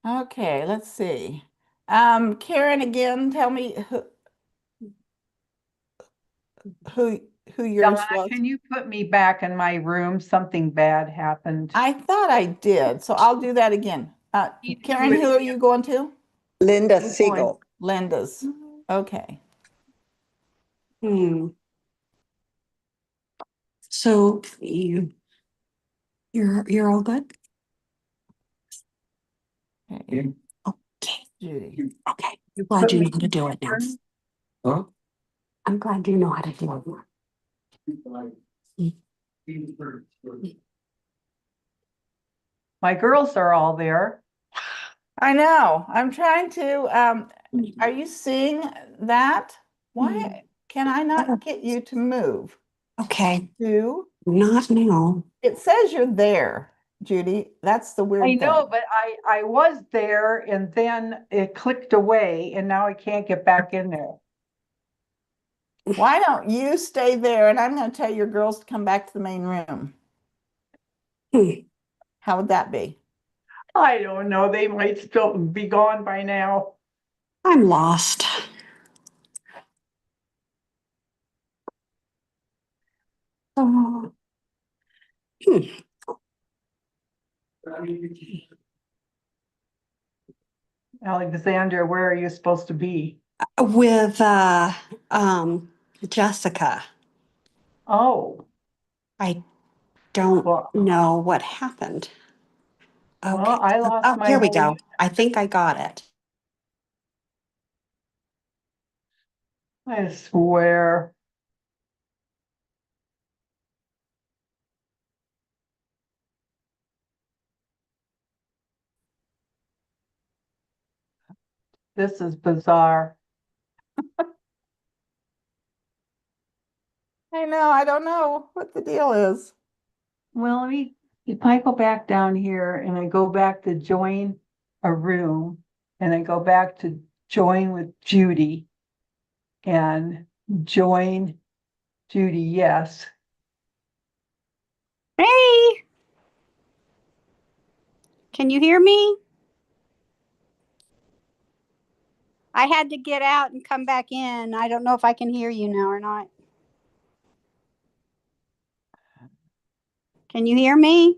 Okay, let's see. Karen, again, tell me who yours Donna, was. can you put me back in my room? Something bad happened. I thought I did, so I'll do that again. Karen, who are you going to? Linda Siegel. Linda's. Okay. So you're all good? Okay. Okay. Judy. Okay. I'm glad you know how to do it now. Huh? I'm glad you know how to do it now. My girls are all there. I know. I'm trying to, are you seeing that? Why can I not get you to move? Okay. To? Not now. It says you're there, Judy. That's the weird I thing. know, but I was there and then it clicked away and now I can't get back in there. Why don't you stay there and I'm going to tell your girls to come back to the main room? How would that be? I don't know. They might still be gone by now. I'm lost. Oh. Alexandra, where are you supposed to be? With Jessica. Oh, I don't well, know what happened. Okay. well, I lost Oh, my here we whole go. unit. I think I got it. I swear. This is bizarre. I know. I don't know what the deal is. Well, if I go back down here and I go back to join a room and I go back to join with Judy and join Judy, yes. Hey, can you hear me? I had to get out and come back in. I don't know if I can hear you now or not. Can you hear me?